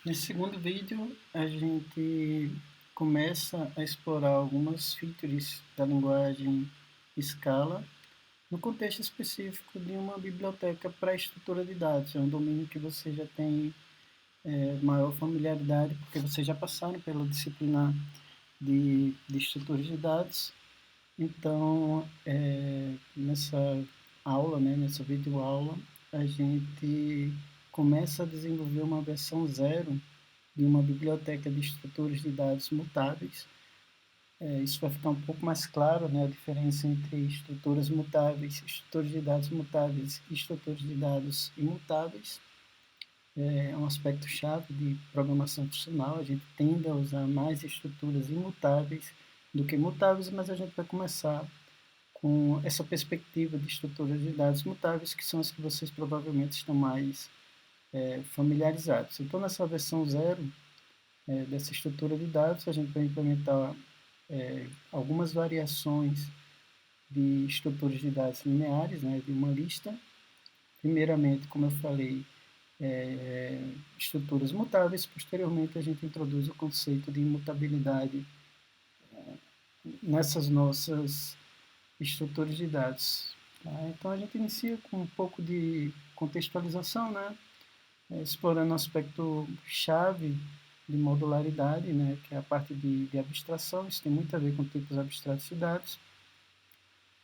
Nesse segundo vídeo, a gente começa a explorar algumas features da linguagem Scala no contexto específico de uma biblioteca para estrutura de dados. É um domínio que você já tem maior familiaridade, porque vocês já passaram pela disciplina de estruturas de dados. Então, nessa aula, nessa videoaula, a gente começa a desenvolver uma versão zero de uma biblioteca de estruturas de dados mutáveis. Isso vai ficar um pouco mais claro, a diferença entre estruturas mutáveis, estruturas de dados mutáveis e estruturas de dados imutáveis. É um aspecto chave de programação funcional. A gente tende a usar mais estruturas imutáveis do que mutáveis, mas a gente vai começar com essa perspectiva de estruturas de dados mutáveis, que são as que vocês provavelmente estão mais familiarizados. Então, nessa versão zero dessa estrutura de dados, a gente vai implementar algumas variações de estruturas de dados lineares, de uma lista. Primeiramente, como eu falei, estruturas mutáveis. Posteriormente, a gente introduz o conceito de imutabilidade nessas nossas estruturas de dados. Tá? Então, a gente inicia com um pouco de contextualização, explorando o aspecto chave de modularidade, que é a parte de abstração. Isso tem muito a ver com tipos abstratos de dados,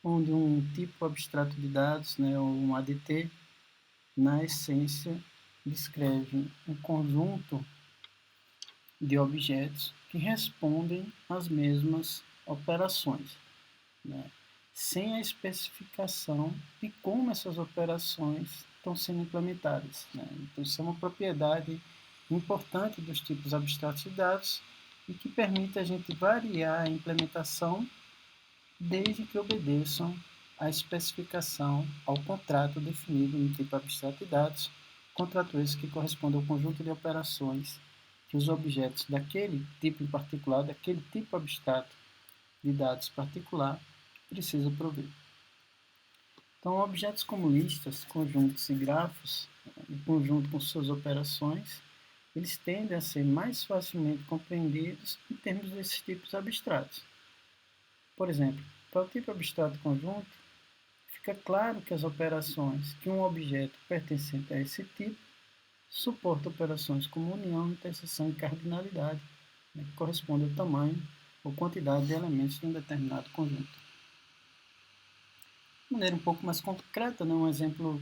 onde um tipo abstrato de dados, ou um ADT, na essência, descreve um conjunto de objetos que respondem às mesmas operações, sem a especificação de como essas operações estão sendo implementadas. Então, isso é uma propriedade importante dos tipos abstratos de dados e que permite a gente variar a implementação desde que obedeçam à especificação, ao contrato definido no tipo abstrato de dados, contrato esse que corresponde ao conjunto de operações que os objetos daquele tipo em particular, daquele tipo abstrato de dados particular, precisam prover. Então, objetos como listas, conjuntos e grafos, em conjunto com suas operações, eles tendem a ser mais facilmente compreendidos em termos desses tipos abstratos. Por exemplo, para o tipo abstrato conjunto, fica claro que as operações que um objeto pertencente a esse tipo suporta operações como união, interseção e cardinalidade, que corresponde ao tamanho ou quantidade de elementos de um determinado conjunto. De maneira um pouco mais concreta, um exemplo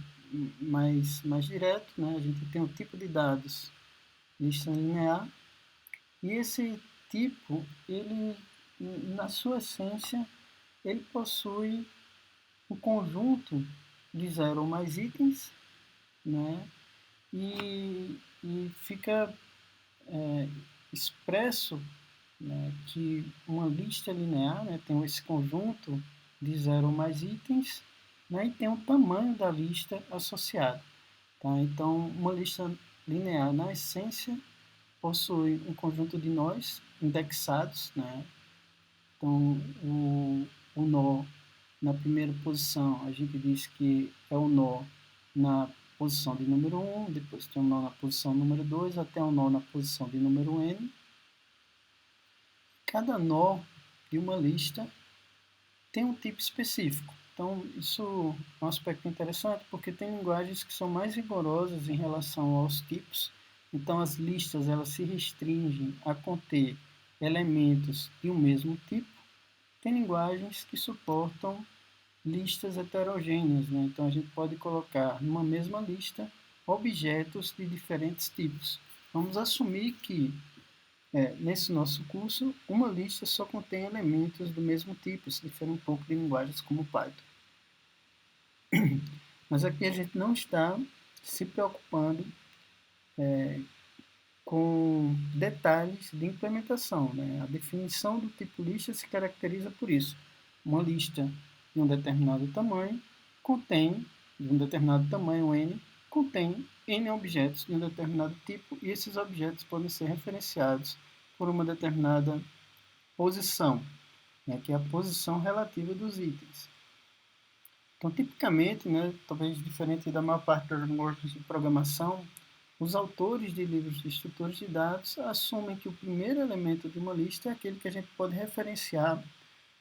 mais direto, a gente tem o tipo de dados lista linear, e esse tipo, ele, na sua essência, ele possui um conjunto de zero ou mais itens, e fica expresso, que uma lista linear, tem esse conjunto de zero ou mais itens, e tem o tamanho da lista associado. Tá? Então, uma lista linear, na essência, possui um conjunto de nós indexados. Então, o nó na primeira posição, a gente diz que é o nó na posição de número 1, depois tem um nó na posição número 2, até um nó na posição de número n. Cada nó de uma lista tem um tipo específico. Então, isso é um aspecto interessante, porque tem linguagens que são mais rigorosas em relação aos tipos. Então, as listas elas se restringem a conter elementos de um mesmo tipo. Tem linguagens que suportam listas heterogêneas. Então, a gente pode colocar numa mesma lista objetos de diferentes tipos. Vamos assumir que nesse nosso curso, uma lista só contém elementos do mesmo tipo, se difere um pouco de linguagens como Python. Mas aqui a gente não está se preocupando com detalhes de implementação. A definição do tipo lista se caracteriza por isso. Uma lista de um determinado tamanho contém, de um determinado tamanho n, contém n objetos de um determinado tipo, e esses objetos podem ser referenciados por uma determinada posição, que é a posição relativa dos itens. Então, tipicamente, talvez diferente da maior parte das linguagens de programação, Os autores de livros de estrutores de dados assumem que o primeiro elemento de uma lista é aquele que a gente pode referenciar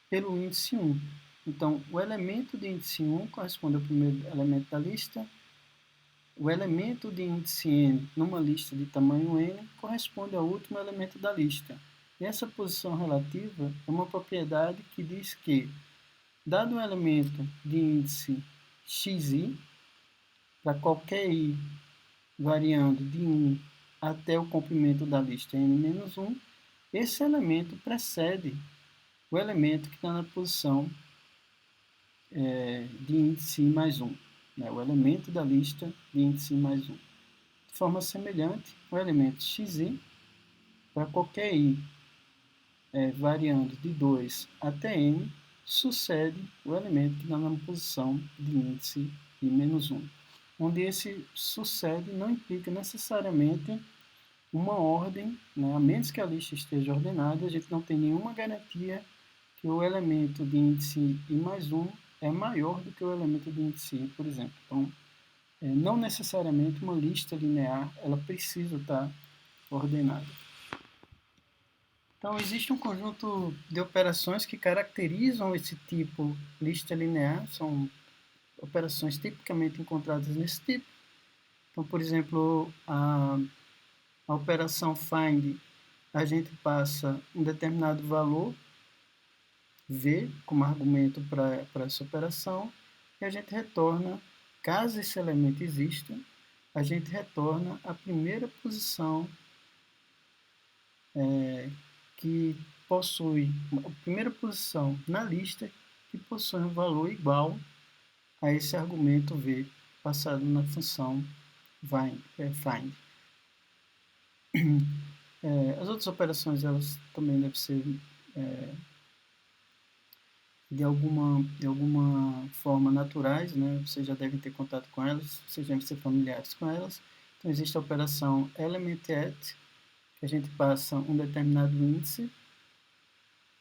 pelo índice 1. Então, o elemento de índice 1 corresponde ao primeiro elemento da lista. O elemento de índice n numa lista de tamanho n corresponde ao último elemento da lista. E essa posição relativa é uma propriedade que diz que, dado um elemento de índice xi, para qualquer i variando de 1 até o comprimento da lista n-1, esse elemento precede o elemento que está na posição de índice i mais 1, né? O elemento da lista de índice i mais 1. De forma semelhante, o elemento xi, para qualquer i variando de 2 até n, sucede o elemento que está na posição de índice i menos 1, onde esse sucede não implica necessariamente uma ordem, né? A menos que a lista esteja ordenada, a gente não tem nenhuma garantia que o elemento de índice i mais 1 é maior do que o elemento de índice i, por exemplo. Então, não necessariamente uma lista linear ela precisa estar ordenada. Então, existe um conjunto de operações que caracterizam esse tipo lista linear, são operações tipicamente encontradas nesse tipo. Então, por exemplo, a operação find, a gente passa um determinado valor v como argumento para essa operação e a gente retorna, caso esse elemento exista, a gente retorna a primeira posição que possui, a primeira posição na lista que possui um valor igual a esse argumento v passado na função find. As outras operações elas também devem ser de alguma forma naturais, né? Vocês já devem ter contato com elas, vocês devem ser familiares com elas. Então existe a operação element_at, que a gente passa um determinado índice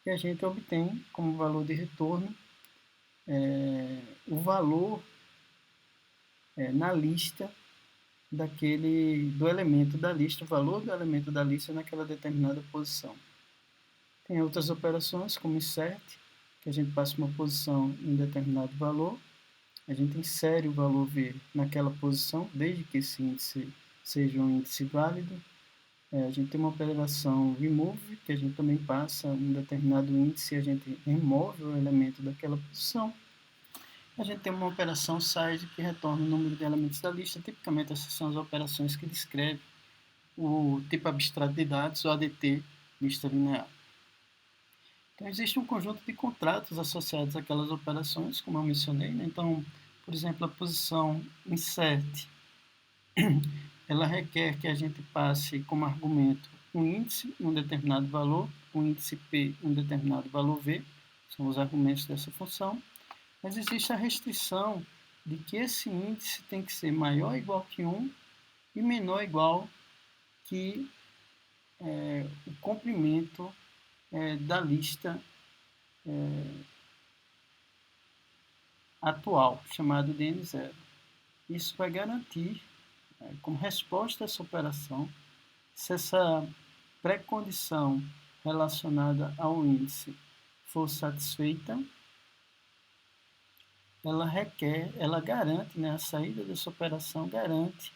e a gente obtém como valor de retorno o valor na lista do elemento da lista, o valor do elemento da lista naquela determinada posição. Tem outras operações, como insert, que a gente passa uma posição em um determinado valor, a gente insere o valor v naquela posição, desde que esse índice seja um índice válido. A gente tem uma operação remove, que a gente também passa um determinado índice e a gente remove o elemento daquela posição. A gente tem uma operação size, que retorna o número de elementos da lista. Tipicamente, essas são as operações que descrevem o tipo abstrato de dados, o ADT, lista linear. Então, existe um conjunto de contratos associados àquelas operações, como eu mencionei, né? Então, por exemplo, a posição insert, ela requer que a gente passe como argumento um índice, um determinado valor, um índice P, um determinado valor V, são os argumentos dessa função, mas existe a restrição de que esse índice tem que ser maior ou igual que 1 e menor ou igual que o comprimento da lista atual, chamado de N0. Isso vai garantir, como resposta a essa operação, se essa pré-condição relacionada ao índice for satisfeita, ela garante, né, a saída dessa operação garante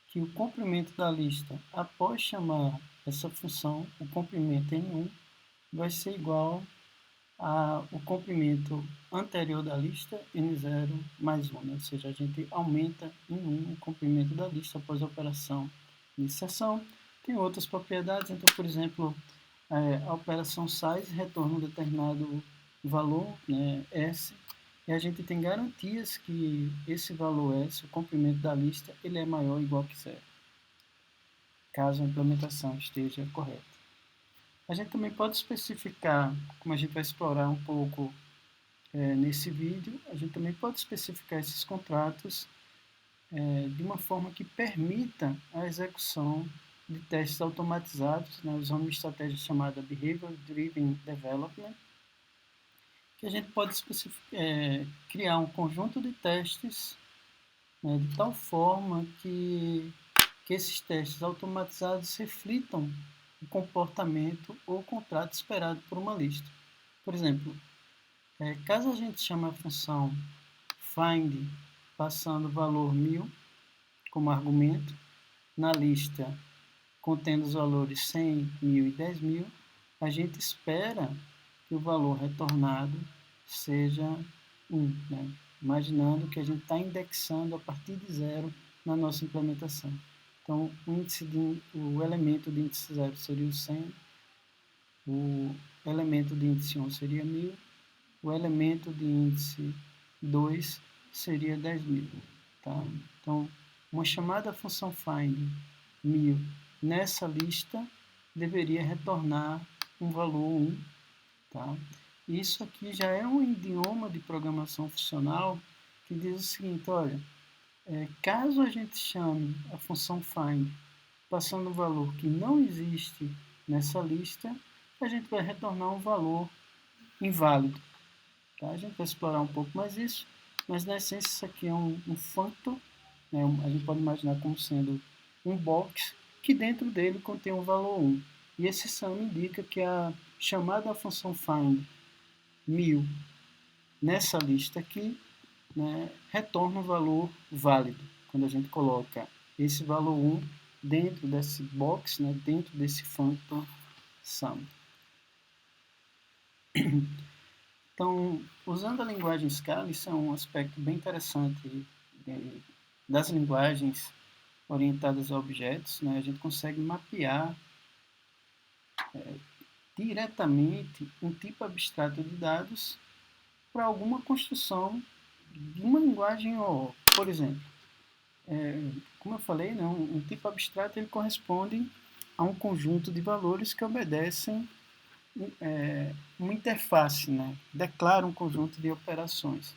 que o comprimento da lista, após chamar essa função, o comprimento N1, vai ser igual ao comprimento anterior da lista, N0 mais 1, né? Ou seja, a gente aumenta em 1 o comprimento da lista após a operação de inserção. Tem outras propriedades, então, por exemplo, a operação size retorna um determinado valor, né, S, e a gente tem garantias que esse valor S, o comprimento da lista, ele é maior ou igual que 0, caso a implementação esteja correta. A gente também pode especificar, como a gente vai explorar um pouco nesse vídeo, a gente também pode especificar esses contratos de uma forma que permita a execução de testes automatizados, né, usando uma estratégia chamada Behavior Driven Development, que a gente pode criar um conjunto de testes, né, de tal forma que que esses testes automatizados reflitam o comportamento ou o contrato esperado por uma lista. Por exemplo, caso a gente chame a função find passando o valor 1000 como argumento, na lista contendo os valores 100, 1000 e 10.000, a gente espera que o valor retornado seja 1, né? Imaginando que a gente está indexando a partir de 0 na nossa implementação. Então, o elemento de índice 0 seria o 100, o elemento de índice 1 seria 1000, o elemento de índice 2 seria 10.000. Tá? Então, uma chamada função find 1000 nessa lista deveria retornar um valor 1. Tá? Isso aqui já é um idioma de programação funcional que diz o seguinte, olha, caso a gente chame a função find passando um valor que não existe nessa lista, a gente vai retornar um valor inválido. Tá? A gente vai explorar um pouco mais isso, mas na essência isso aqui é um functor, né? A gente pode imaginar como sendo um box que dentro dele contém um valor 1. E esse sum indica que a chamada função find 1000 nessa lista aqui, né, retorna um valor válido. Quando a gente coloca esse valor 1 dentro desse box, né, dentro desse functor sum. Então, usando a linguagem Scala, isso é um aspecto bem interessante das linguagens orientadas a objetos, né? A gente consegue mapear diretamente um tipo abstrato de dados para alguma construção de uma linguagem OO. Por exemplo, como eu falei, né, um tipo abstrato ele corresponde a um conjunto de valores que obedecem uma interface, né? Declara um conjunto de operações.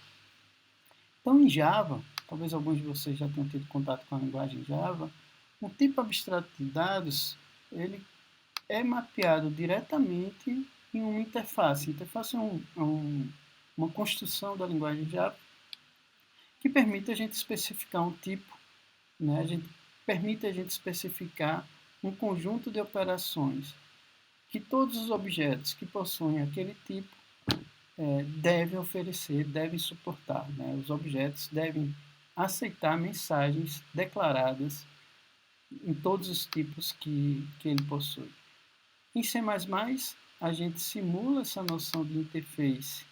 Então, em Java, talvez alguns de vocês já tenham tido contato com a linguagem Java, um tipo abstrato de dados ele é mapeado diretamente em uma interface. A interface é uma construção da linguagem Java que permite a gente especificar um tipo, né? Permite a gente especificar um conjunto de operações que todos os objetos que possuem aquele tipo devem oferecer, devem suportar. Né? Os objetos devem aceitar mensagens declaradas em todos os tipos que ele possui. Em C++, a gente simula essa noção de interface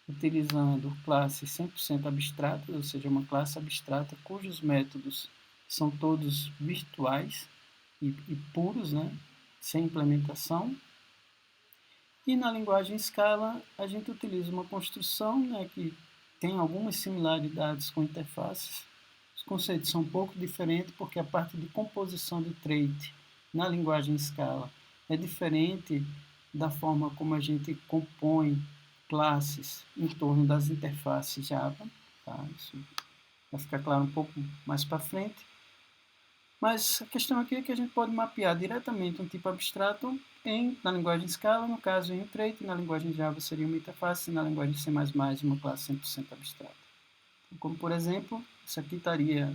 utilizando classes 100% abstratas, ou seja, uma classe abstrata cujos métodos são todos virtuais e puros, né? Sem implementação. E na linguagem Scala, a gente utiliza uma construção, né, que tem algumas similaridades com interfaces. Os conceitos são um pouco diferentes porque a parte de composição de trait na linguagem Scala é diferente da forma como a gente compõe classes em torno das interfaces Java. Tá? Isso vai ficar claro um pouco mais para frente. Mas a questão aqui é que a gente pode mapear diretamente um tipo abstrato na linguagem Scala, no caso em um trait, na linguagem Java seria uma interface, e na linguagem C++ uma classe 100% abstrata. Então, como por exemplo, isso aqui estaria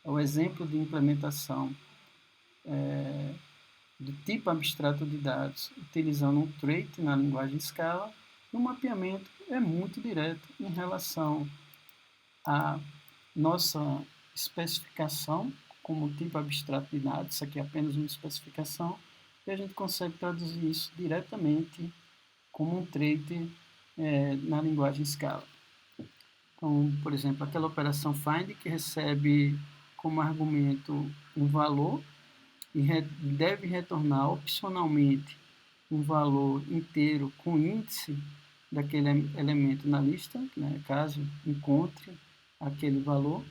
o exemplo de implementação do tipo abstrato de dados utilizando um trait na linguagem Scala, e o mapeamento é muito direto em relação à nossa especificação como tipo abstrato de dados, isso aqui é apenas uma especificação, e a gente consegue traduzir isso diretamente como um trait na linguagem Scala. Então, por exemplo, aquela operação find que recebe como argumento um valor e deve retornar opcionalmente um valor inteiro com índice daquele elemento na lista, né, caso encontre aquele valor.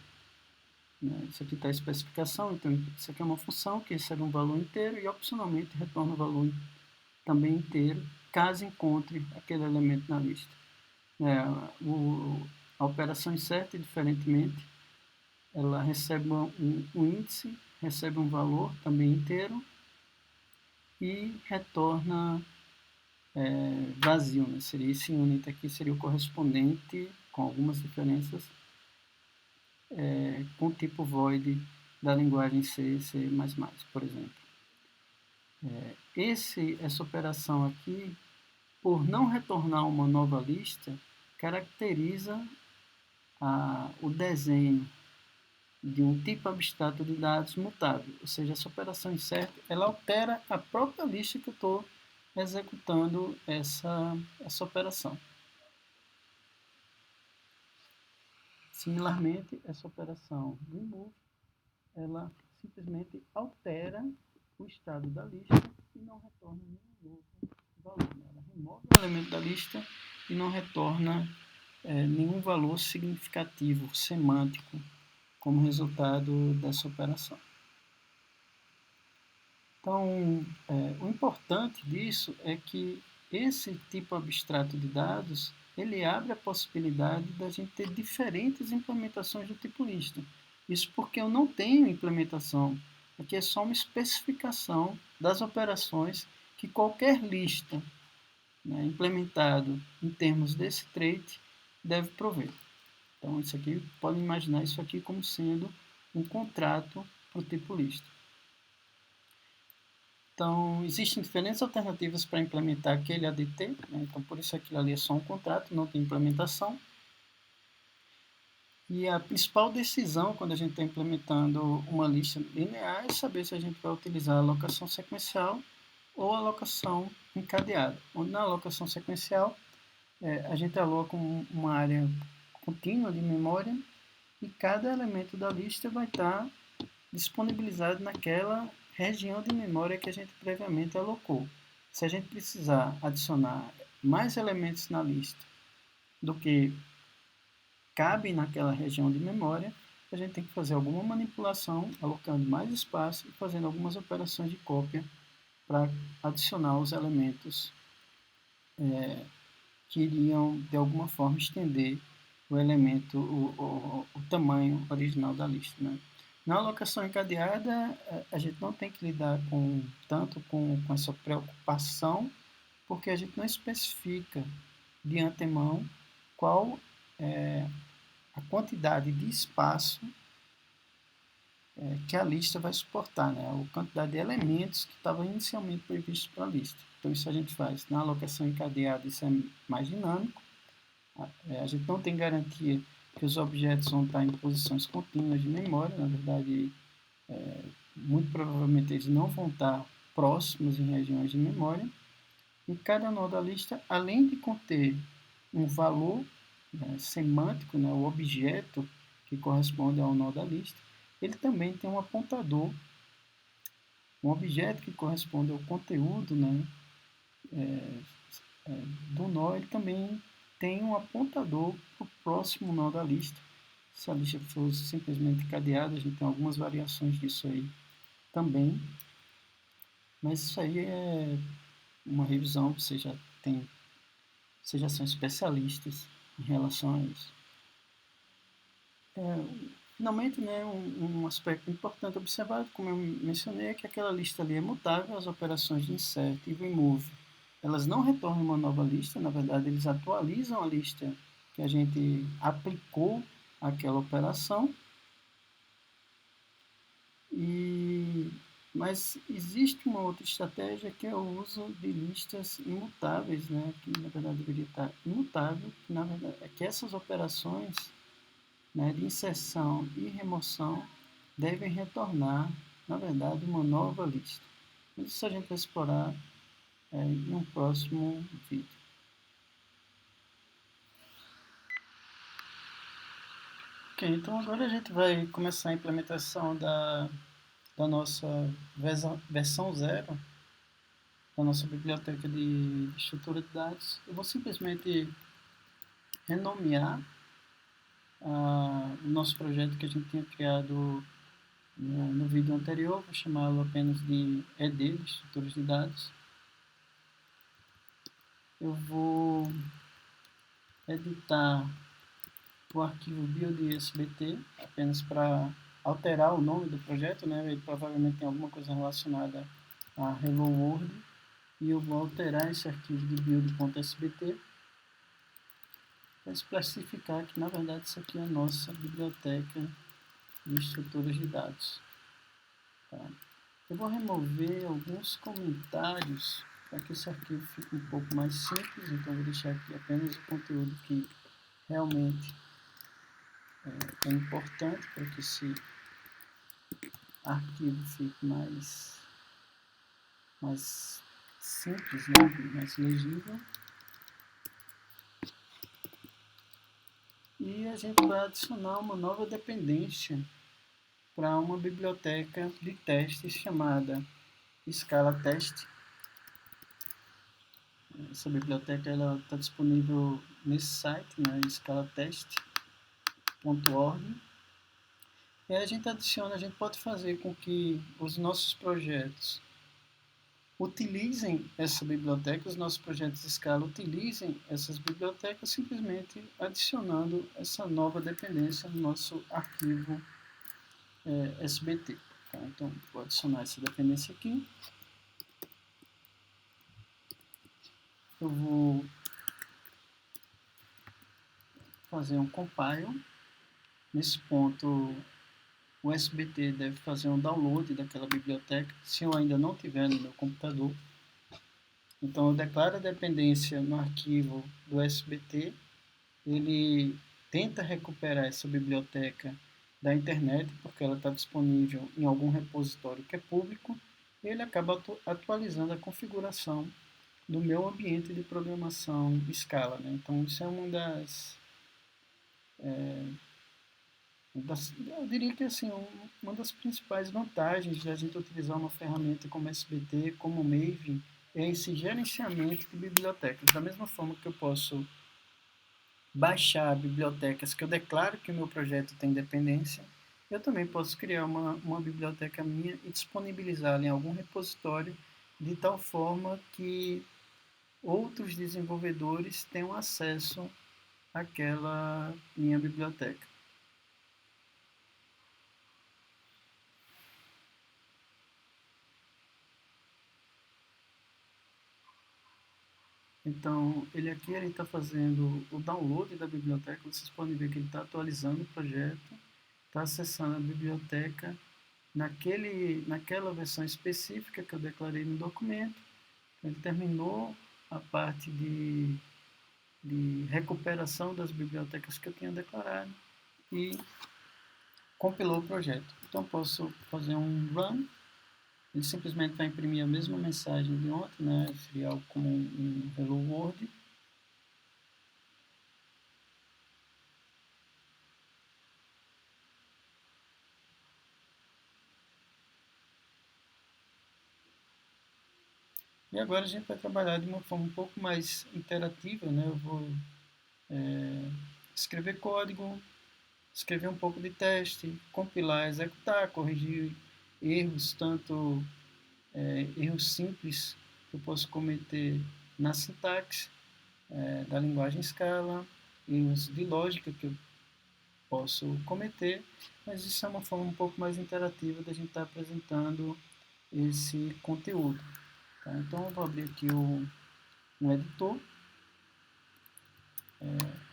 Isso aqui está a especificação, então isso aqui é uma função que recebe um valor inteiro e opcionalmente retorna um valor também inteiro, caso encontre aquele elemento na lista. A operação insert, diferentemente, ela recebe um índice, recebe um valor também inteiro e retorna vazio. Né? Seria esse unit aqui, seria o correspondente, com algumas diferenças, com o tipo void da linguagem C e C++, por exemplo. Essa operação aqui, por não retornar uma nova lista, caracteriza o desenho de um tipo abstrato de dados mutável. Ou seja, essa operação insert, ela altera a própria lista que eu estou executando essa operação. Similarmente, essa operação remove, ela simplesmente altera o estado da lista e não retorna nenhum novo valor. Ela remove o elemento da lista e não retorna nenhum valor significativo, semântico, como resultado dessa operação. Então, o importante disso é que esse tipo abstrato de dados, ele abre a possibilidade da gente ter diferentes implementações do tipo lista. Isso porque eu não tenho implementação. Aqui é só uma especificação das operações que qualquer lista, né, implementado em termos desse trait deve prover. Então, isso aqui, podem imaginar isso aqui como sendo um contrato para o tipo lista. Então, existem diferentes alternativas para implementar aquele ADT, né? Então, por isso aquilo ali é só um contrato, não tem implementação. E a principal decisão quando a gente está implementando uma lista linear é saber se a gente vai utilizar a alocação sequencial ou a alocação encadeada. Onde na alocação sequencial, a gente aloca uma área contínua de memória e cada elemento da lista vai estar disponibilizado naquela região de memória que a gente previamente alocou. Se a gente precisar adicionar mais elementos na lista do que cabe naquela região de memória, a gente tem que fazer alguma manipulação, alocando mais espaço e fazendo algumas operações de cópia para adicionar os elementos que iriam, de alguma forma, estender o elemento, o tamanho original da lista. Né? Na alocação encadeada, a gente não tem que lidar tanto com essa preocupação, porque a gente não especifica de antemão qual é a quantidade de espaço que a lista vai suportar, né? A quantidade de elementos que estava inicialmente previsto para a lista. Então, isso a gente faz na alocação encadeada, isso é mais dinâmico. A gente não tem garantia que os objetos vão estar em posições contínuas de memória, na verdade, muito provavelmente eles não vão estar próximos em regiões de memória. E cada nó da lista, além de conter um valor semântico, né, o objeto que corresponde ao nó da lista, ele também tem um apontador, um objeto que corresponde ao conteúdo, né, do nó, ele também tem um apontador para o próximo nó da lista. Se a lista for simplesmente cadeada, a gente tem algumas variações disso aí também, mas isso aí é uma revisão, vocês já são especialistas em relação a isso. Finalmente, né, um aspecto importante observado, como eu mencionei, é que aquela lista ali é mutável, as operações de insert e remove, elas não retornam uma nova lista, na verdade eles atualizam a lista que a gente aplicou àquela operação, mas existe uma outra estratégia que é o uso de listas imutáveis, né, que na verdade deveria estar imutável, que na verdade é que essas operações, né, de inserção e remoção devem retornar, na verdade, uma nova lista. Isso a gente vai explorar em um próximo vídeo. Ok, então agora a gente vai começar a implementação da nossa versão 0 da nossa biblioteca de estrutura de dados. Eu vou simplesmente renomear o nosso projeto que a gente tinha criado no vídeo anterior, vou chamá-lo apenas de ED, de estruturas de dados. Eu vou editar o arquivo build.sbt apenas para alterar o nome do projeto, né? Ele provavelmente tem alguma coisa relacionada a Hello World, e eu vou alterar esse arquivo de build.sbt para especificar que na verdade isso aqui é a nossa biblioteca de estruturas de dados. Tá? Eu vou remover alguns comentários para que esse arquivo fique um pouco mais simples, então vou deixar aqui apenas o conteúdo que realmente é importante para que esse arquivo fique mais simples, né? Mais legível. E a gente vai adicionar uma nova dependência para uma biblioteca de testes chamada Scala Test. Essa biblioteca está disponível nesse site, né, scalatest.org. E a gente adiciona, a gente pode fazer com que os nossos projetos utilizem essa biblioteca, os nossos projetos de Scala utilizem essas bibliotecas simplesmente adicionando essa nova dependência no nosso arquivo SBT. Tá? Então, vou adicionar essa dependência aqui. Eu vou fazer um compile. Nesse ponto, o SBT deve fazer um download daquela biblioteca, se eu ainda não tiver no meu computador. Então, eu declaro a dependência no arquivo do SBT, ele tenta recuperar essa biblioteca da internet, porque ela está disponível em algum repositório que é público, e ele acaba atualizando a configuração do meu ambiente de programação Scala. Né? Então, isso é eu diria que assim, uma das principais vantagens de a gente utilizar uma ferramenta como SBT, como Maven, é esse gerenciamento de bibliotecas. Da mesma forma que eu posso baixar bibliotecas que eu declaro que o meu projeto tem dependência, eu também posso criar uma biblioteca minha e disponibilizá-la em algum repositório de tal forma que outros desenvolvedores tenham acesso àquela minha biblioteca. Então, ele aqui está fazendo o download da biblioteca, vocês podem ver que ele está atualizando o projeto, está acessando a biblioteca naquela versão específica que eu declarei no documento. Ele terminou a parte de recuperação das bibliotecas que eu tinha declarado e compilou o projeto. Então, posso fazer um run. Ele simplesmente vai imprimir a mesma mensagem de ontem, né? Seria algo como um Hello World. E agora a gente vai trabalhar de uma forma um pouco mais interativa, né? Eu vou escrever código, escrever um pouco de teste, compilar, executar, corrigir erros, tanto erros simples que eu posso cometer na sintaxe da linguagem Scala, erros de lógica que eu posso cometer, mas isso é uma forma um pouco mais interativa da gente estar apresentando esse conteúdo. Tá? Então eu vou abrir aqui um editor.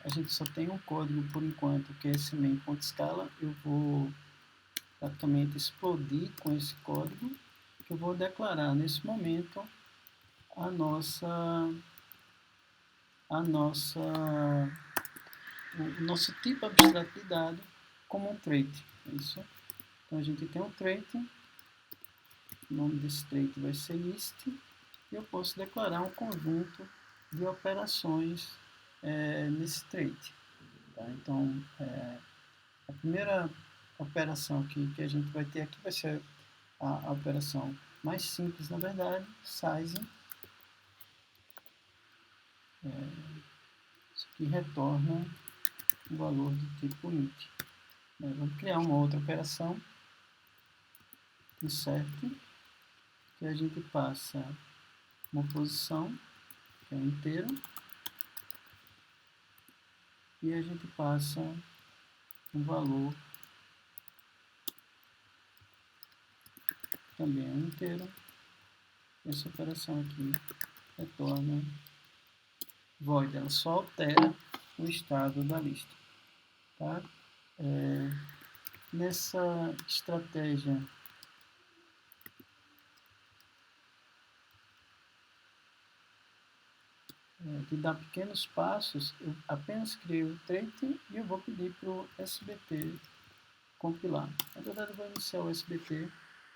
A gente só tem um código por enquanto, que é esse main.scala. Eu vou praticamente explodir com esse código, que eu vou declarar nesse momento a nossa, o nosso tipo abstrato de dado como um trait. Isso. Então a gente tem um trait, o nome desse trait vai ser list, e eu posso declarar um conjunto de operações nesse trait. Tá? Então, a primeira operação que a gente vai ter aqui vai ser a operação mais simples, na verdade, size. Isso aqui retorna um valor do tipo int. Vamos criar uma outra operação, insert, que a gente passa uma posição, que é inteiro, e a gente passa um valor, também é inteiro. Essa operação aqui retorna void, ela só altera o estado da lista. Tá? Nessa estratégia de dar pequenos passos, eu apenas criei o trait e eu vou pedir para o SBT compilar. Na verdade, eu vou iniciar o SBT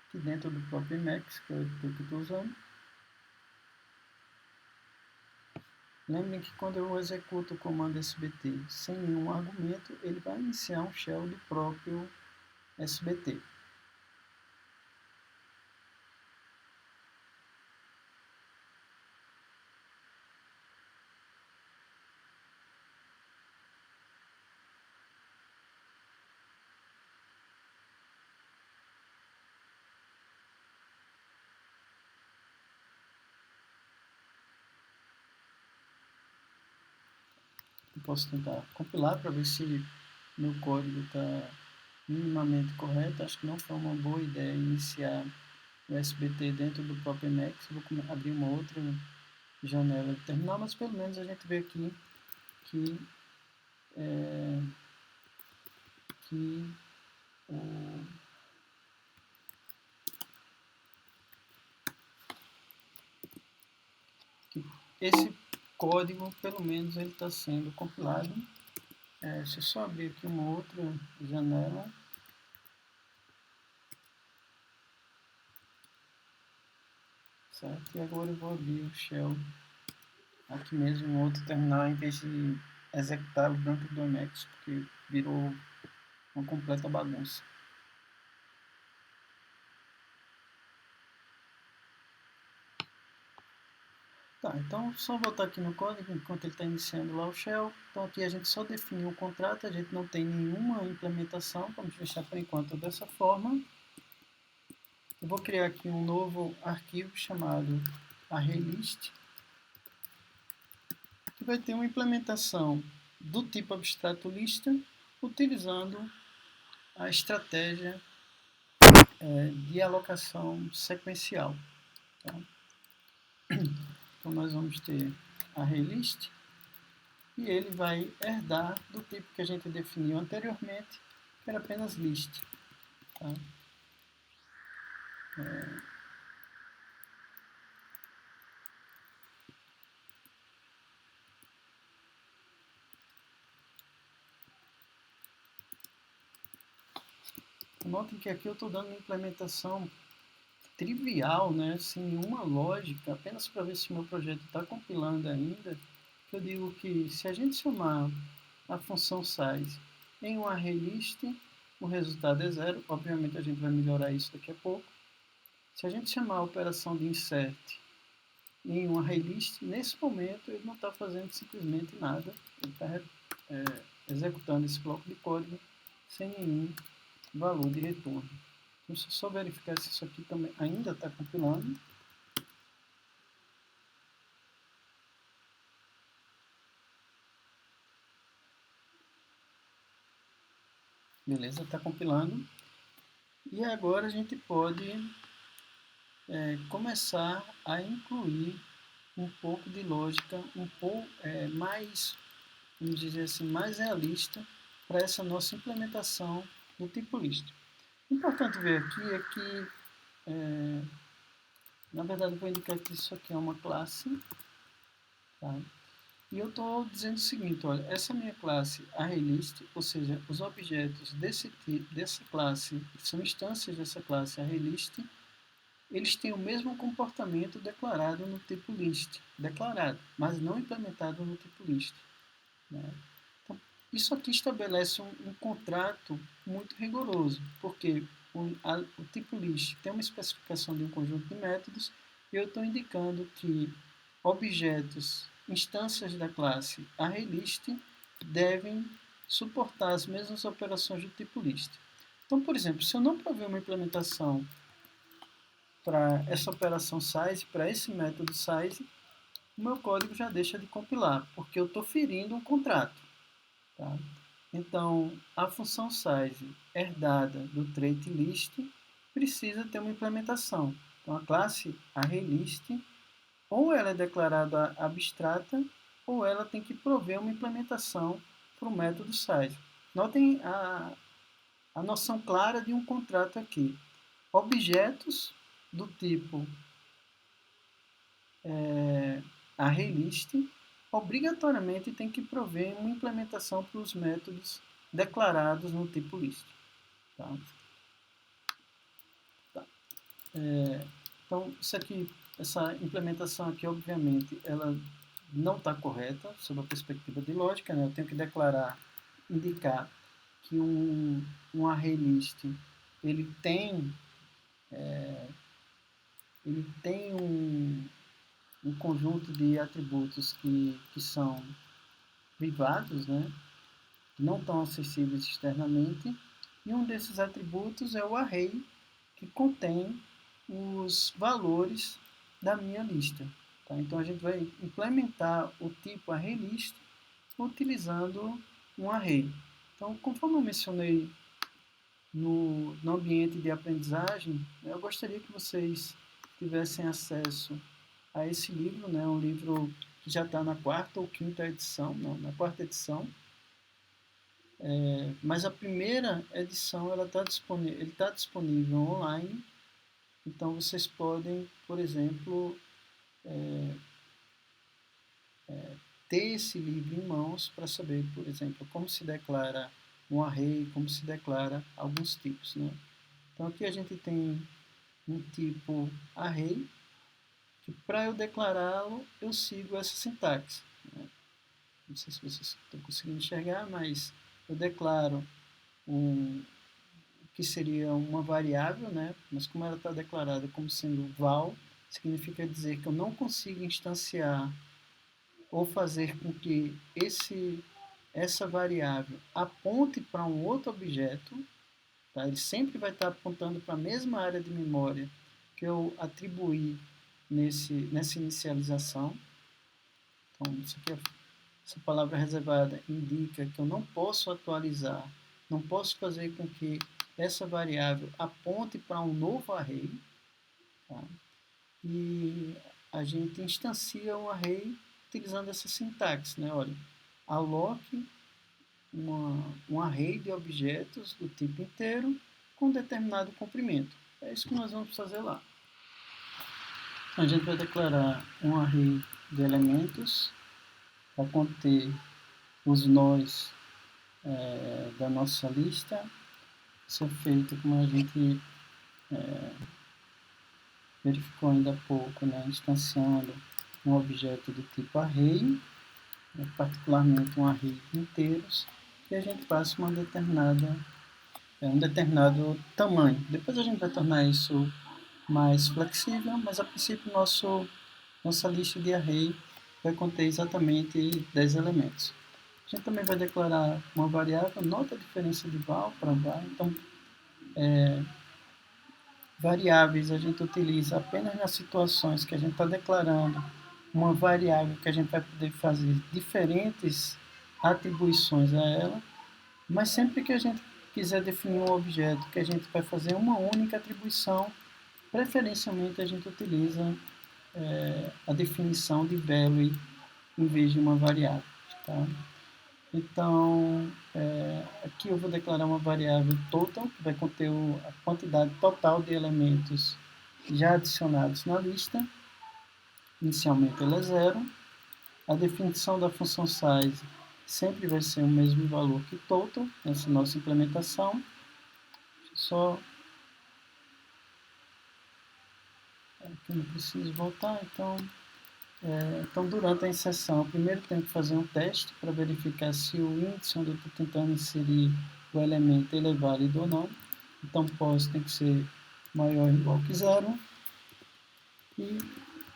aqui dentro do próprio Emacs, que é o editor que eu estou usando. Lembrem que quando eu executo o comando SBT sem nenhum argumento, ele vai iniciar um shell do próprio SBT. Eu posso tentar compilar para ver se meu código está minimamente correto. Acho que não foi uma boa ideia iniciar o SBT dentro do próprio Emacs. Eu vou abrir uma outra janela de terminal, mas pelo menos a gente vê aqui que, que esse código, pelo menos, ele está sendo compilado. Deixa eu só abrir aqui uma outra janela. Certo? E agora eu vou abrir o shell aqui mesmo, um outro terminal, em vez de executá-lo dentro do Emacs, porque virou uma completa bagunça. Tá, então só voltar aqui no código enquanto ele está iniciando lá o shell. Então aqui a gente só definiu o contrato, a gente não tem nenhuma implementação, vamos deixar por enquanto dessa forma. Eu vou criar aqui um novo arquivo chamado arraylist, que vai ter uma implementação do tipo abstrato lista, utilizando a estratégia de alocação sequencial. Tá? Então nós vamos ter arraylist e ele vai herdar do tipo que a gente definiu anteriormente, que era apenas list. Tá? Notem que aqui eu estou dando uma implementação trivial, né, sem nenhuma lógica, apenas para ver se o meu projeto está compilando ainda. Eu digo que se a gente chamar a função size em um arraylist, o resultado é 0. Obviamente a gente vai melhorar isso daqui a pouco. Se a gente chamar a operação de insert em um arraylist, nesse momento ele não está fazendo simplesmente nada. Ele está executando esse bloco de código sem nenhum valor de retorno. Então, se eu só verificar se isso aqui também ainda está compilando. Beleza, está compilando. E agora a gente pode começar a incluir um pouco de lógica, um pouco mais, vamos dizer assim, mais realista para essa nossa implementação do tipo list. O importante ver aqui é que, na verdade, eu vou indicar que isso aqui é uma classe, tá? E eu estou dizendo o seguinte, olha, essa minha classe ArrayList, ou seja, os objetos dessa classe, que são instâncias dessa classe ArrayList, eles têm o mesmo comportamento declarado no tipo list, declarado, mas não implementado no tipo list. Né? Então, isso aqui estabelece um contrato muito rigoroso, porque o tipo list tem uma especificação de um conjunto de métodos e eu estou indicando que objetos, instâncias da classe ArrayList devem suportar as mesmas operações do tipo list. Então, por exemplo, se eu não prover uma implementação para essa operação size, para esse método size, o meu código já deixa de compilar, porque eu estou ferindo um contrato. Tá? Então, a função size herdada do trait list precisa ter uma implementação. Então, a classe ArrayList, ou ela é declarada abstrata, ou ela tem que prover uma implementação para o método size. Notem a noção clara de um contrato aqui. Objetos do tipo ArrayList obrigatoriamente tem que prover uma implementação para os métodos declarados no tipo list. Tá? Tá. Então, essa implementação aqui, obviamente, ela não está correta sob a perspectiva de lógica, né? Eu tenho que indicar que um array list ele tem um conjunto de atributos que são privados, né? Que não estão acessíveis externamente, e um desses atributos é o array, que contém os valores da minha lista. Tá? Então a gente vai implementar o tipo ArrayList utilizando um array. Então, conforme eu mencionei no ambiente de aprendizagem, eu gostaria que vocês tivessem acesso a esse livro, né? Um livro que já está na quarta ou quinta edição, não, na quarta edição. Mas a primeira edição ele está disponível online, então vocês podem, por exemplo, ter esse livro em mãos para saber, por exemplo, como se declara um array, como se declara alguns tipos. Né? Então aqui a gente tem um tipo array, que para eu declará-lo eu sigo essa sintaxe. Né? Não sei se vocês estão conseguindo enxergar, mas eu declaro que seria uma variável, né? Mas como ela está declarada como sendo val, significa dizer que eu não consigo instanciar ou fazer com que essa variável aponte para um outro objeto. Tá? Ele sempre vai estar apontando para a mesma área de memória que eu atribuí nessa inicialização. Então, essa palavra reservada indica que eu não posso atualizar, não posso fazer com que essa variável aponte para um novo array. Tá? E a gente instancia um array utilizando essa sintaxe. Né? Olha, aloque um array de objetos do tipo inteiro com determinado comprimento. É isso que nós vamos fazer lá. A gente vai declarar um array de elementos para conter os nós da nossa lista. Isso é feito como a gente verificou ainda há pouco, né? Instanciando um objeto do tipo array, particularmente um array de inteiros, e a gente passa um determinado tamanho. Depois a gente vai tornar isso mais flexível, mas a princípio nossa lista de array vai conter exatamente 10 elementos. A gente também vai declarar uma variável, nota a diferença de val para var. Então, variáveis a gente utiliza apenas nas situações que a gente está declarando uma variável que a gente vai poder fazer diferentes atribuições a ela, mas sempre que a gente quiser definir um objeto que a gente vai fazer uma única atribuição, preferencialmente a gente utiliza a definição de value em vez de uma variável. Tá? Então, aqui eu vou declarar uma variável total, que vai conter a quantidade total de elementos já adicionados na lista. Inicialmente ela é 0. A definição da função size sempre vai ser o mesmo valor que total, nessa nossa implementação. Só aqui eu não preciso voltar, então durante a inserção, primeiro tenho que fazer um teste para verificar se o índice onde eu estou tentando inserir o elemento ele é válido ou não. Então pos tem que ser maior ou igual que 0 e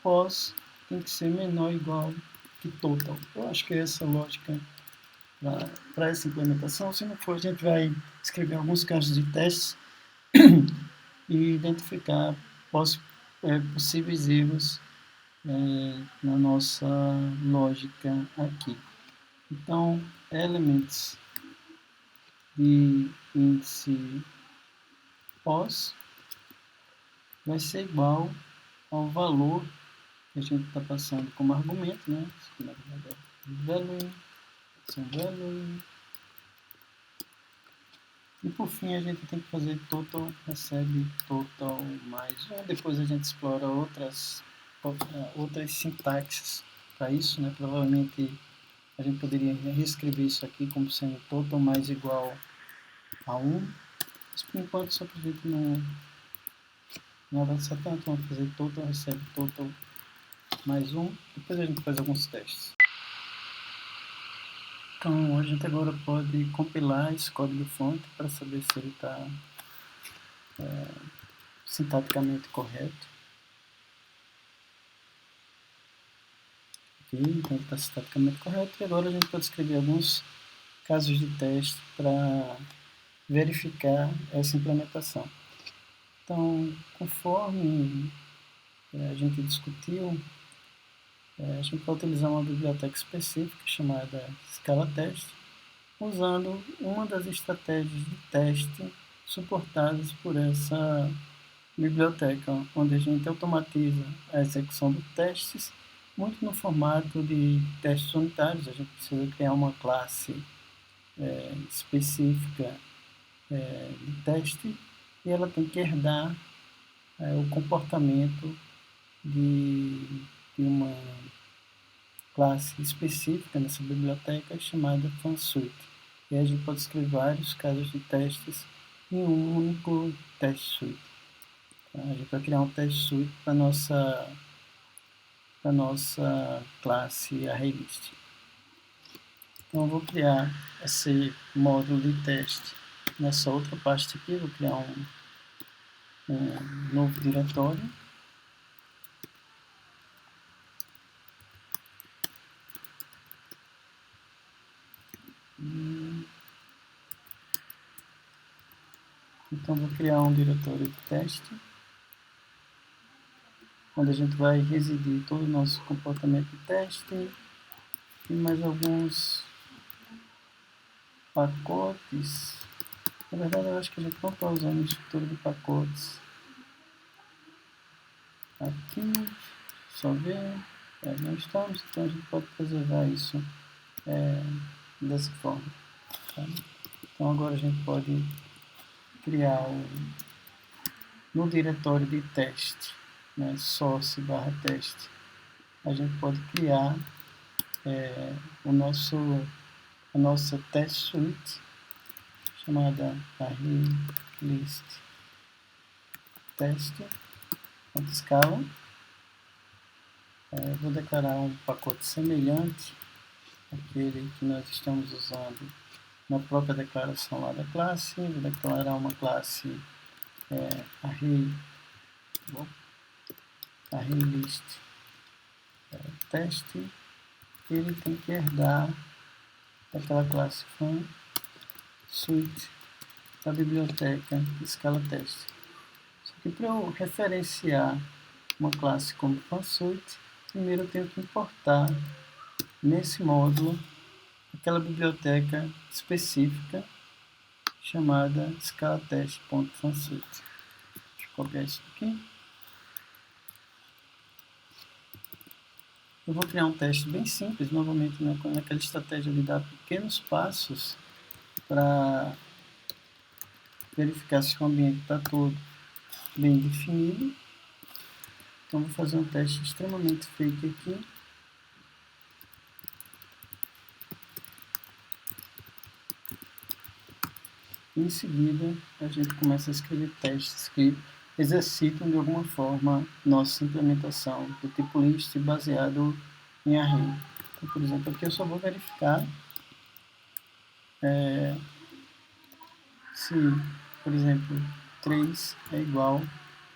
pos tem que ser menor ou igual que total. Eu acho que é essa a lógica para essa implementação. Se não for, a gente vai escrever alguns casos de testes e identificar possíveis erros na nossa lógica aqui. Então, elements de índice pos vai ser igual ao valor que a gente está passando como argumento, né? Value, e por fim a gente tem que fazer total, recebe total mais 1. Depois a gente explora outras sintaxes para isso, né? Provavelmente a gente poderia reescrever isso aqui como sendo total mais igual a 1. Mas por enquanto só para a gente não avançar tanto, vamos fazer total recebe total mais 1. Depois a gente faz alguns testes. Então a gente agora pode compilar esse código-fonte para saber se ele está sintaticamente correto. Ok, então ele está sintaticamente correto. E agora a gente pode escrever alguns casos de teste para verificar essa implementação. Então, conforme a gente discutiu, a gente vai utilizar uma biblioteca específica chamada ScalaTest, usando uma das estratégias de teste suportadas por essa biblioteca, onde a gente automatiza a execução de testes, muito no formato de testes unitários. A gente precisa criar uma classe específica de teste e ela tem que herdar o comportamento de uma classe específica nessa biblioteca chamada FunSuite. E a gente pode escrever vários casos de testes em um único teste suite. A gente vai criar um teste suite para a nossa classe ArrayList. Então eu vou criar esse módulo de teste nessa outra pasta aqui. Vou criar um novo diretório. Então vou criar um diretório de teste, onde a gente vai residir todo o nosso comportamento de teste e mais alguns pacotes. Na verdade eu acho que a gente não está usando estrutura de pacotes aqui, só ver, não estamos, então a gente pode preservar isso dessa forma. Tá? Então agora a gente pode criar no diretório de teste, né, source/teste, a gente pode criar a nossa test suite chamada ArrayList test escala. Vou declarar um pacote semelhante àquele que nós estamos usando na própria declaração lá da classe. Vou declarar uma classe ArrayList teste. Ele tem que herdar daquela classe FunSuite da biblioteca ScalaTest. Só que para eu referenciar uma classe como FunSuite, primeiro eu tenho que importar nesse módulo aquela biblioteca específica chamada scalatest.funsuite. Deixa eu copiar isso aqui. Eu vou criar um teste bem simples, novamente naquela estratégia de dar pequenos passos para verificar se o ambiente está todo bem definido. Então vou fazer um teste extremamente fake aqui. E em seguida a gente começa a escrever testes que exercitam de alguma forma nossa implementação do tipo list baseado em array. Então, por exemplo, aqui eu só vou verificar se, por exemplo, 3 é igual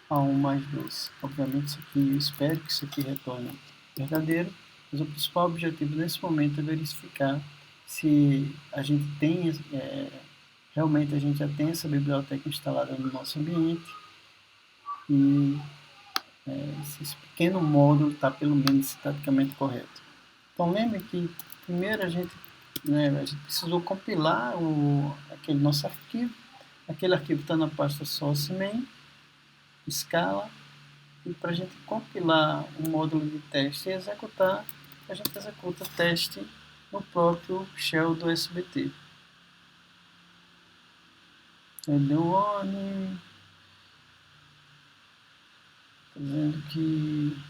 a 1 mais 2. Obviamente isso aqui, eu espero que isso aqui retorne verdadeiro, mas o principal objetivo nesse momento é verificar se a gente tem, realmente a gente já tem essa biblioteca instalada no nosso ambiente e se esse pequeno módulo está pelo menos sintaticamente correto. Então lembre que primeiro a gente precisou compilar aquele nosso arquivo. Aquele arquivo está na pasta source main, escala, e para a gente compilar o módulo de teste e executar, a gente executa teste no próprio shell do SBT. Ele deu warning, dizendo que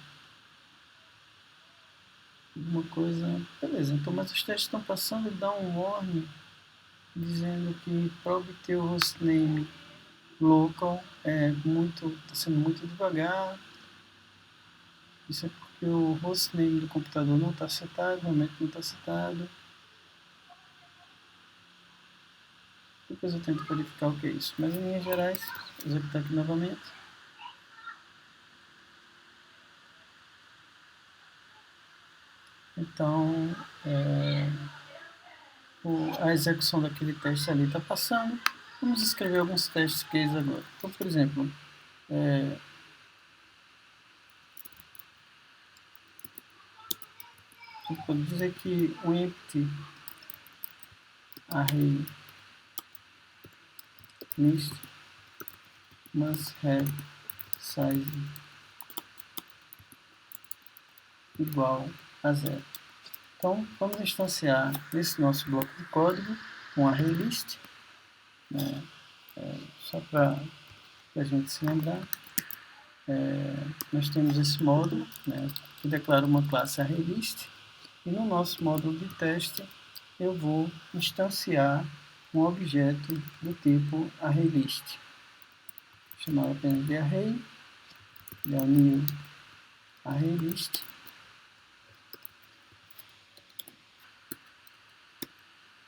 alguma coisa. Beleza, então, mas os testes estão passando e dá um warning dizendo que para obter o hostname local está sendo muito devagar. Isso é porque o hostname do computador não está setado, realmente não está setado. Depois eu tento verificar o que é isso. Mas em linhas gerais, vou executar aqui novamente. Então, a execução daquele teste ali está passando. Vamos escrever alguns testes case agora. Então, por exemplo, eu posso dizer que o empty array list must have size igual a zero. Então, vamos instanciar nesse nosso bloco de código um array list, né, só para a gente se lembrar. Nós temos esse módulo, né, que declara uma classe ArrayList, e no nosso módulo de teste eu vou instanciar um objeto do tipo ArrayList, chamado apenas de array, new ArrayList,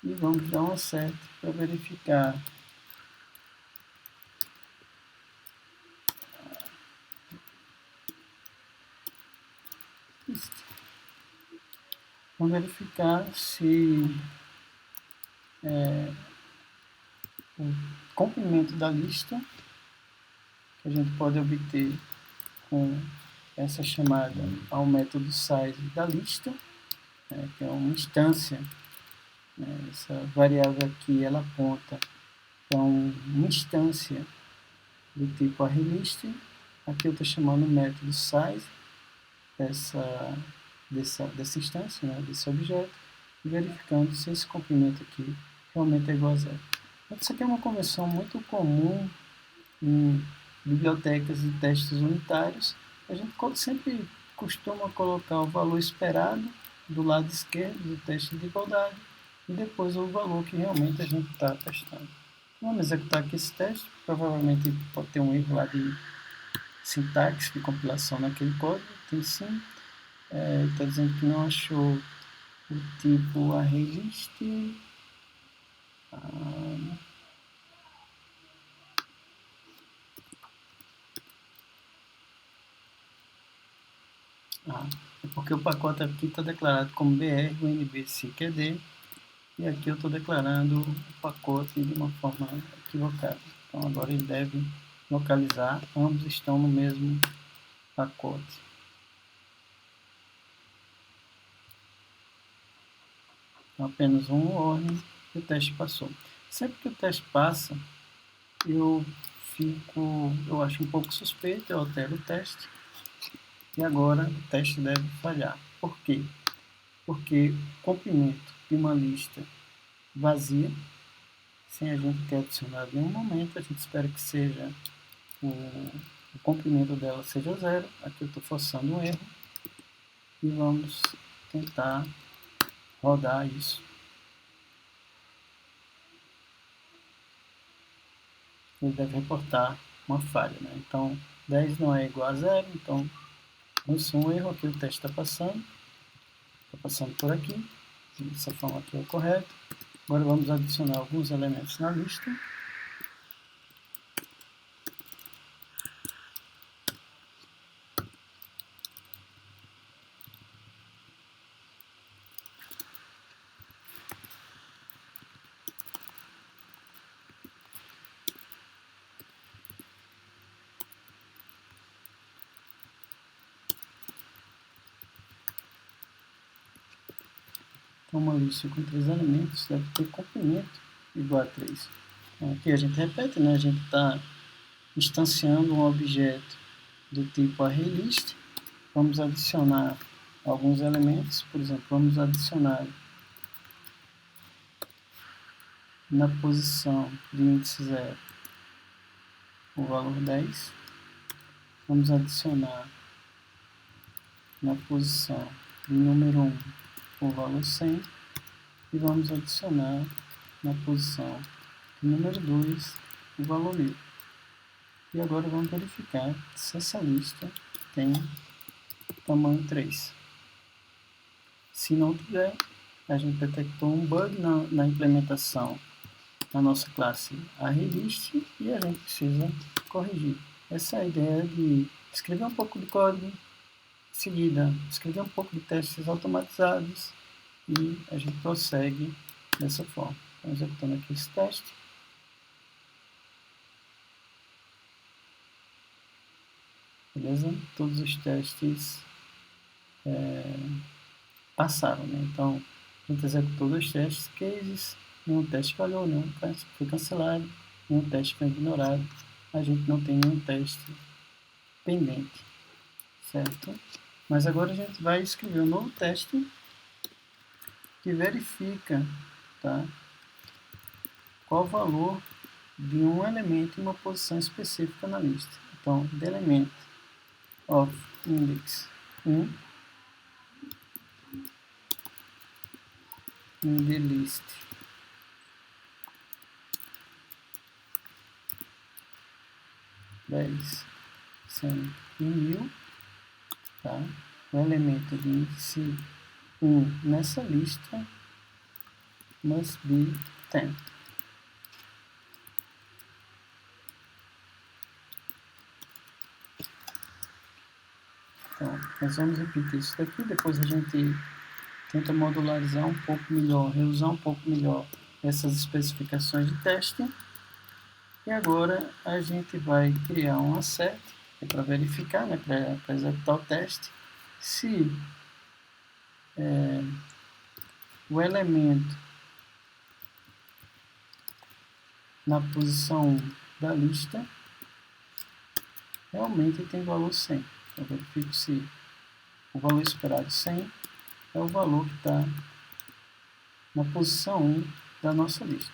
e vamos dar um set para verificar Vamos verificar se o comprimento da lista, que a gente pode obter com essa chamada ao método size da lista, que é uma instância, essa variável aqui ela aponta para uma instância do tipo ArrayList. Aqui eu estou chamando o método size dessa instância, desse objeto, e verificando se esse comprimento aqui realmente é igual a zero. Isso aqui é uma convenção muito comum em bibliotecas de testes unitários. A gente sempre costuma colocar o valor esperado do lado esquerdo do teste de igualdade e depois o valor que realmente a gente está testando. Vamos executar aqui esse teste. Provavelmente pode ter um erro lá de sintaxe de compilação naquele código. Tem sim. Está dizendo que não achou o tipo ArrayList. É porque o pacote aqui está declarado como BR, UNB, SICD, e aqui eu estou declarando o pacote de uma forma equivocada. Então agora ele deve localizar, ambos estão no mesmo pacote. Então, apenas um warning e o teste passou. Sempre que o teste passa, eu acho um pouco suspeito, eu altero o teste, e agora o teste deve falhar. Por quê? Porque o comprimento de uma lista vazia, sem a gente ter adicionado em nenhum momento, a gente espera que seja o comprimento dela seja zero. Aqui eu estou forçando um erro e vamos tentar rodar isso. Ele deve reportar uma falha, né? Então 10 não é igual a zero, então isso é um erro. Aqui o teste está passando por aqui, dessa forma aqui é o correto. Agora vamos adicionar alguns elementos na lista. Então, uma lista com 3 elementos deve ter comprimento igual a 3. Então, aqui a gente repete, né? A gente está instanciando um objeto do tipo ArrayList. Vamos adicionar alguns elementos, por exemplo, vamos adicionar na posição de índice 0 o valor 10. Vamos adicionar na posição de número 1 o valor 100 e vamos adicionar na posição de número 2 o valor 1000. E agora vamos verificar se essa lista tem tamanho 3. Se não tiver, a gente detectou um bug na implementação da nossa classe arraylist e a gente precisa corrigir. Essa é a ideia de escrever um pouco de código, em seguida escrever um pouco de testes automatizados e a gente prossegue dessa forma. Então, executando aqui esse teste. Beleza? Todos os testes passaram, né? Então, a gente executou 2 testes, cases, nenhum teste falhou, nenhum foi cancelado, nenhum teste foi ignorado, a gente não tem nenhum teste pendente, certo? Mas agora a gente vai escrever um novo teste que verifica, tá, qual o valor de um elemento em uma posição específica na lista. Então, the element of index 1 in the list sendo em 1000, tá? O elemento de índice 1 nessa lista must be 10. Então, nós vamos repetir isso daqui, depois a gente tenta modularizar um pouco melhor, reusar um pouco melhor essas especificações de teste. E agora a gente vai criar um asset para verificar, né, para executar o teste, se o elemento na posição 1 da lista realmente tem valor 100. Eu verifico se o valor esperado 100 é o valor que está na posição 1 da nossa lista.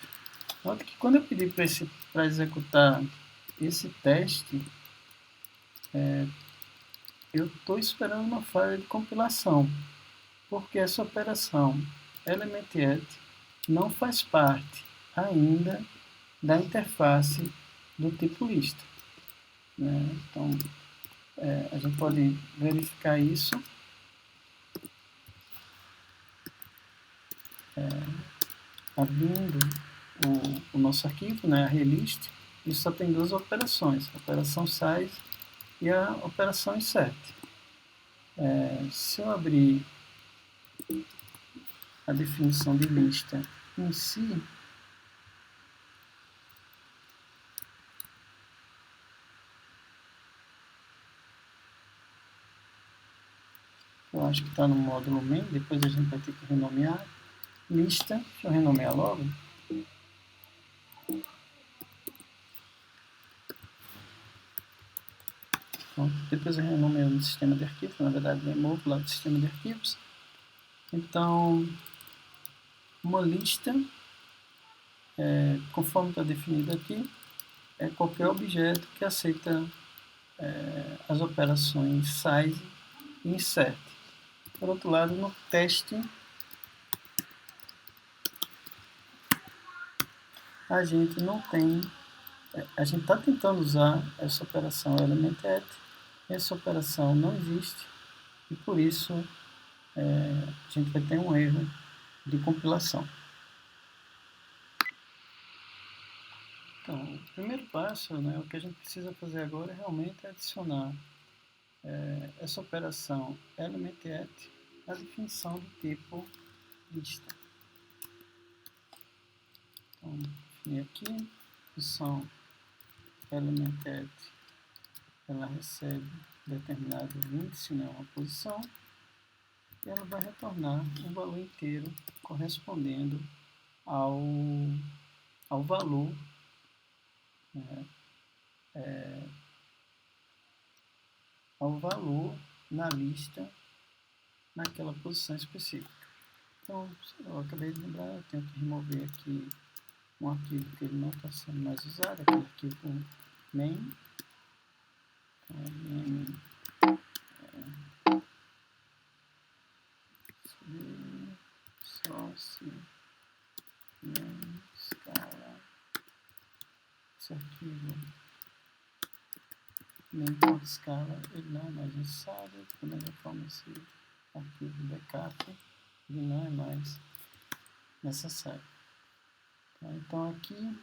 Nota que quando eu pedi para executar esse teste, eu estou esperando uma falha de compilação, porque essa operação element_add não faz parte ainda da interface do tipo lista, né? Então, a gente pode verificar isso abrindo o nosso arquivo, né, a arraylist, e só tem 2 operações, a operação size e a operação insert. Se eu abrir a definição de lista em si, eu acho que está no módulo main, depois a gente vai ter que renomear lista, deixa eu renomear logo. Então, depois eu renomeio no sistema de arquivos, na verdade removo lá do sistema de arquivos. Então, uma lista, conforme está definido aqui, é qualquer objeto que aceita as operações size e insert. Por outro lado, no teste, a gente não tem, a gente está tentando usar essa operação element_add, essa operação não existe e por isso a gente vai ter um erro de compilação. Então, o primeiro passo, né, o que a gente precisa fazer agora realmente é adicionar essa operação element_add à definição do tipo lista. Então, definir aqui, posição element_add, ela recebe determinado índice, né, uma posição, e ela vai retornar um valor inteiro correspondendo ao valor, né, ao valor na lista naquela posição específica. Então, eu acabei de lembrar, eu tenho que remover aqui um arquivo que ele não está sendo mais usado, aquele arquivo main. Então, source name escala. Esse arquivo name.scala ele não é mais necessário. Da mesma forma, esse arquivo backup ele não é mais necessário. Tá? Então aqui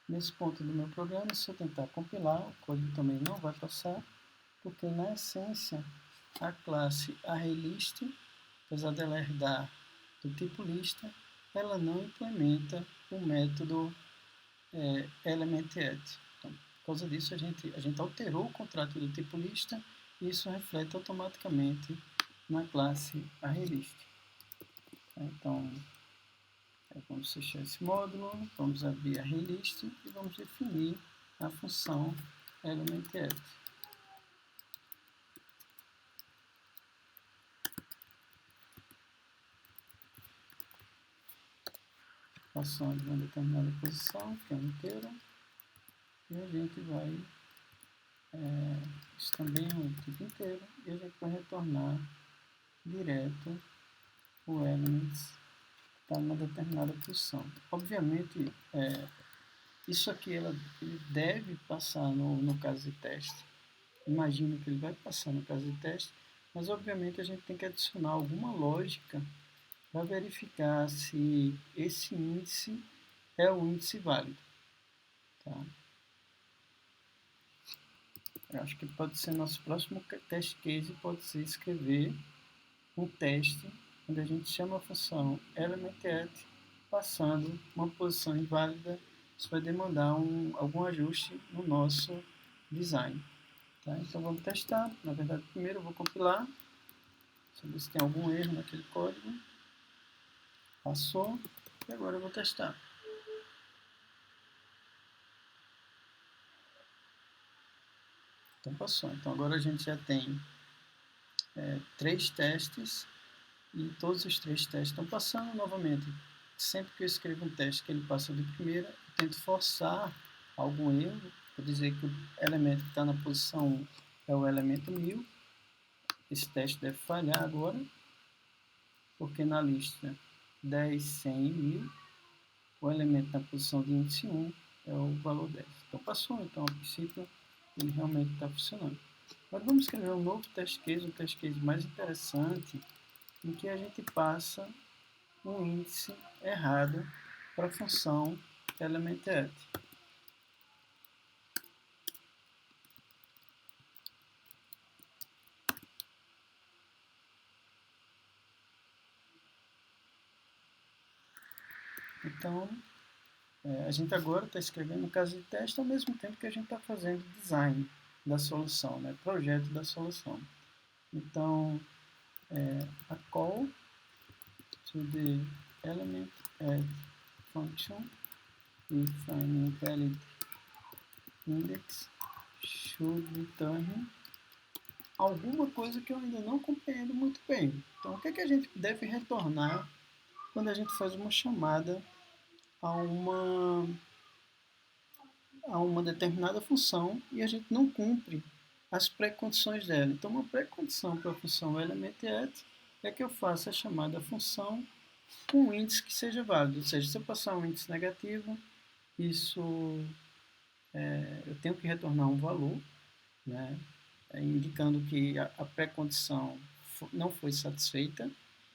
nesse ponto do meu programa, se eu tentar compilar, o código também não vai passar, porque na essência a classe ArrayList, apesar dela herdar do tipo lista, ela não implementa o método elementAdd. Então, por causa disso, a gente alterou o contrato do tipo lista e isso reflete automaticamente na classe ArrayList. Então, vamos fechar esse módulo, vamos abrir a ArrayList e vamos definir a função elementAdd. Passando de uma determinada posição, que é um inteiro, e a gente vai, isso também é um tipo inteiro, e a gente vai retornar direto o elements que está numa determinada posição. Obviamente, isso aqui ele deve passar no caso de teste. Imagino que ele vai passar no caso de teste, mas obviamente a gente tem que adicionar alguma lógica para verificar se esse índice é o índice válido. Tá? Eu acho que pode ser nosso próximo test case, pode ser escrever um teste onde a gente chama a função elementAdd passando uma posição inválida. Isso vai demandar algum ajuste no nosso design. Tá? Então vamos testar. Na verdade, primeiro eu vou compilar, saber se tem algum erro naquele código. Passou, e agora eu vou testar. Então passou. Então agora a gente já tem 3 testes e todos os 3 testes estão passando. Novamente, sempre que eu escrevo um teste que ele passa de primeira, eu tento forçar algum erro, para dizer que o elemento que está na posição 1 é o elemento 1000. Esse teste deve falhar agora, porque na lista 10, 100 e 1000, o elemento na posição de índice 1 é o valor 10. Então passou, então a princípio ele realmente está funcionando. Agora vamos escrever um novo test case mais interessante, em que a gente passa um índice errado para a função elementAdd. Então, a gente agora está escrevendo um caso de teste ao mesmo tempo que a gente está fazendo design da solução, né? Projeto da solução. Então, a call to the elementAdd function if an invalid index should return alguma coisa que eu ainda não compreendo muito bem. Então, o que é que a gente deve retornar quando a gente faz uma chamada a uma determinada função e a gente não cumpre as pré-condições dela? Então, uma pré-condição para a função elementAdd é que eu faça a chamada função com um índice que seja válido. Ou seja, se eu passar um índice negativo, isso eu tenho que retornar um valor, né, indicando que a pré-condição não foi satisfeita.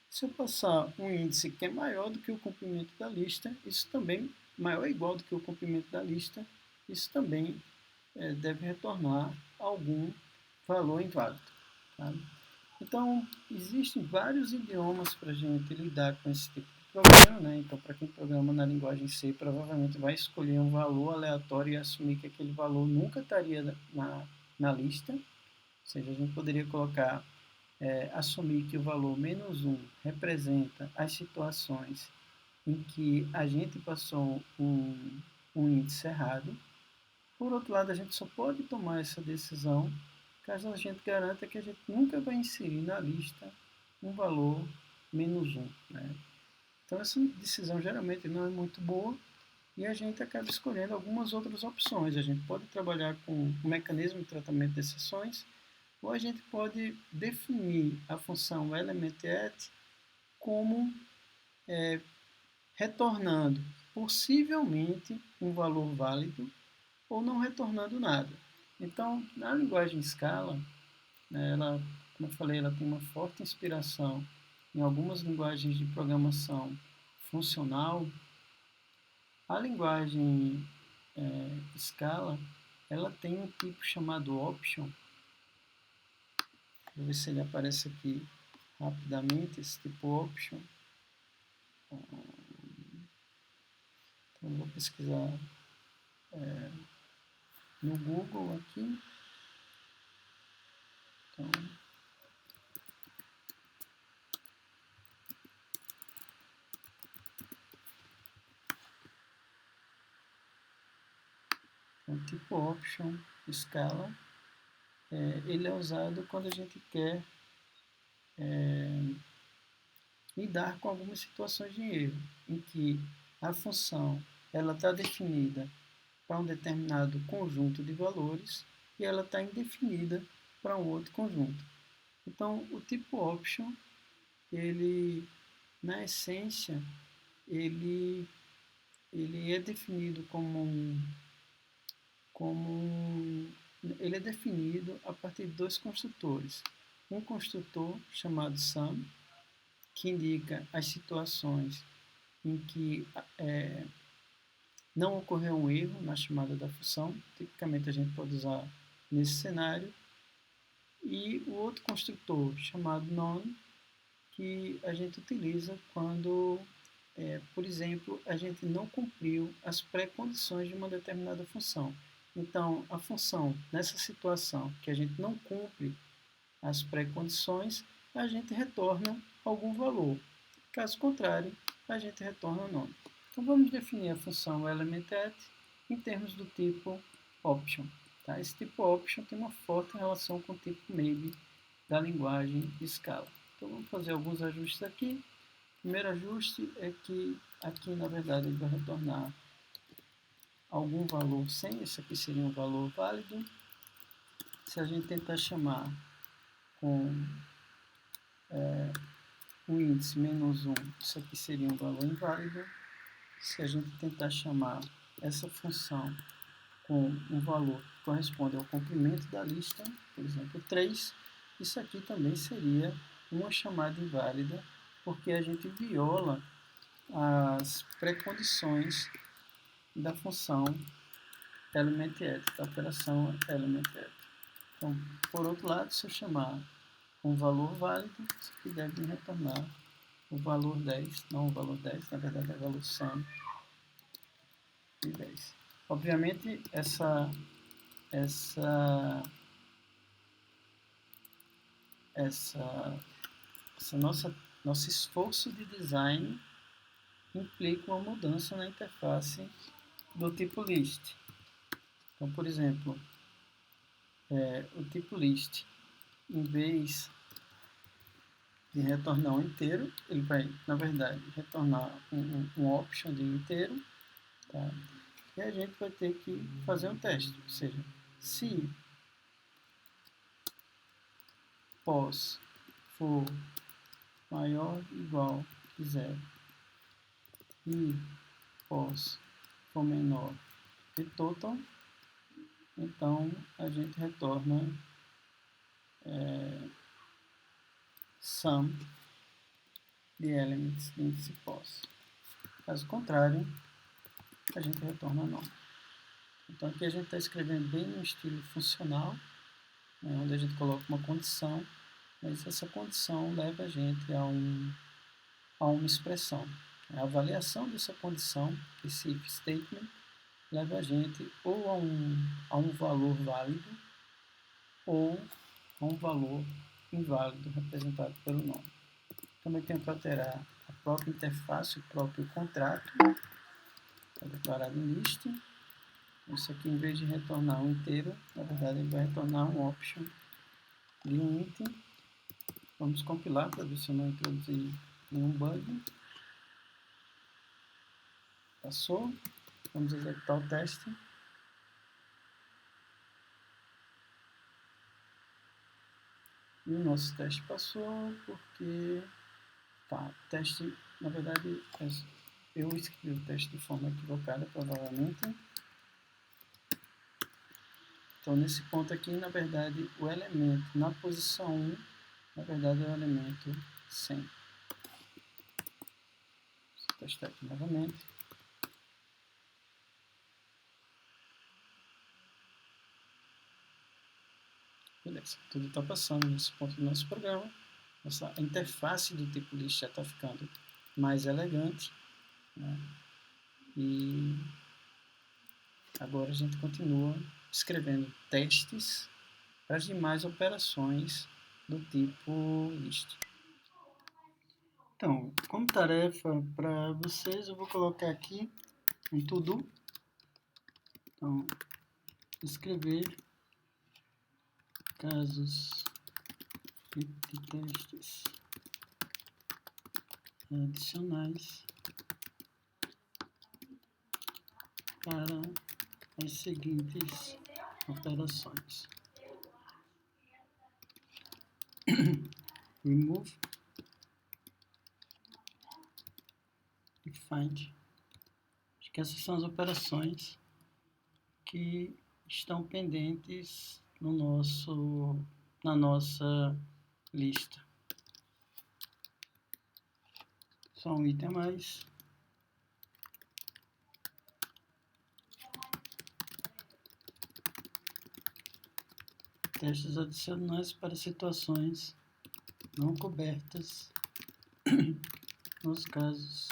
Se eu passar um índice que é maior do que o comprimento da lista, isso também, maior ou igual do que o comprimento da lista, isso também deve retornar algum valor inválido. Tá? Então, existem vários idiomas para a gente lidar com esse tipo de problema, né? Então, para quem programa na linguagem C, provavelmente vai escolher um valor aleatório e assumir que aquele valor nunca estaria na lista. Ou seja, a gente poderia colocar, assumir que o valor -1 representa as situações em que a gente passou um índice errado. Por outro lado, a gente só pode tomar essa decisão caso a gente garanta que a gente nunca vai inserir na lista um valor -1. Né? Então, essa decisão geralmente não é muito boa e a gente acaba escolhendo algumas outras opções. A gente pode trabalhar com o mecanismo de tratamento de exceções, ou a gente pode definir a função elementAt como retornando possivelmente um valor válido ou não retornando nada. Então, na linguagem Scala, né, ela, como eu falei, ela tem uma forte inspiração em algumas linguagens de programação funcional. A linguagem Scala, ela tem um tipo chamado option. Vou ver se ele aparece aqui rapidamente, esse tipo option. Então, eu vou pesquisar no Google aqui. Então, o tipo option Scala, ele é usado quando a gente quer lidar com algumas situações de erro, em que a função ela está definida para um determinado conjunto de valores e ela está indefinida para um outro conjunto. Então, o tipo option, ele, na essência, ele é definido ele é definido a partir de dois construtores. Um construtor chamado sum, que indica as situações em que não ocorreu um erro na chamada da função. Tipicamente a gente pode usar nesse cenário. E o outro construtor chamado none, que a gente utiliza quando, por exemplo, a gente não cumpriu as pré-condições de uma determinada função. Então, a função, nessa situação que a gente não cumpre as pré-condições, a gente retorna algum valor. Caso contrário, a gente retorna none. Então, vamos definir a função elementAt em termos do tipo option. Tá? Esse tipo option tem uma forte relação com o tipo maybe da linguagem Scala. Então, vamos fazer alguns ajustes aqui. O primeiro ajuste é que aqui, na verdade, ele vai retornar algum valor 100. Esse aqui seria um valor válido. Se a gente tentar chamar com o índice menos 1, isso aqui seria um valor inválido. Se a gente tentar chamar essa função com um valor que corresponde ao comprimento da lista, por exemplo, 3, isso aqui também seria uma chamada inválida, porque a gente viola as pré-condições da função elementAt, da operação elementAt. Então, por outro lado, se eu chamar um valor válido, isso aqui deve me retornar o valor 10, não o valor 10, na verdade é o valor sum de 10. Obviamente, nosso esforço de design implica uma mudança na interface do tipo list. Então, por exemplo, o tipo list, em vez de retornar um inteiro, ele vai, na verdade, retornar um option de inteiro, tá? E a gente vai ter que fazer um teste, ou seja, se pos for maior ou igual que 0 e pos for menor que total, então a gente retorna sum de elements índice pos. Caso contrário, a gente retorna não. Então aqui a gente está escrevendo bem no estilo funcional, né, onde a gente coloca uma condição, mas essa condição leva a gente a uma expressão. A avaliação dessa condição, esse if statement, leva a gente ou a um valor válido ou a um valor inválido representado pelo nome. Também tenho que alterar a própria interface, o próprio contrato, está declarado em list. Isso aqui, em vez de retornar um inteiro, na verdade ele vai retornar um option de um item. Vamos compilar para ver se eu não introduzi nenhum bug. Passou. Vamos executar o teste. E o nosso teste passou porque, tá, o teste, na verdade, eu escrevi o teste de forma equivocada, provavelmente. Então, nesse ponto aqui, na verdade, o elemento na posição 1, na verdade, é o elemento 100. Vou testar aqui novamente. Beleza, tudo está passando nesse ponto do nosso programa. Nossa interface do tipo list já está ficando mais elegante, né? E agora a gente continua escrevendo testes para as demais operações do tipo list. Então, como tarefa para vocês, eu vou colocar aqui um to-do. Então, escrever casos de testes adicionais para as seguintes operações: remove e find. Acho que essas são as operações que estão pendentes na nossa lista. Só um item a mais. Testes adicionais para situações não cobertas nos casos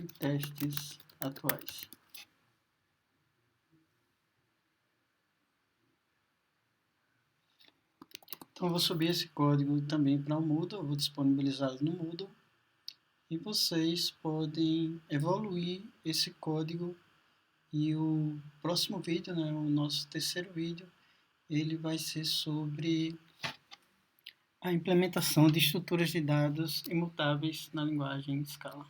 e testes atuais. Então, eu vou subir esse código também para o Moodle, eu vou disponibilizá-lo no Moodle, e vocês podem evoluir esse código. E o próximo vídeo, né, o nosso terceiro vídeo, ele vai ser sobre a implementação de estruturas de dados imutáveis na linguagem Scala.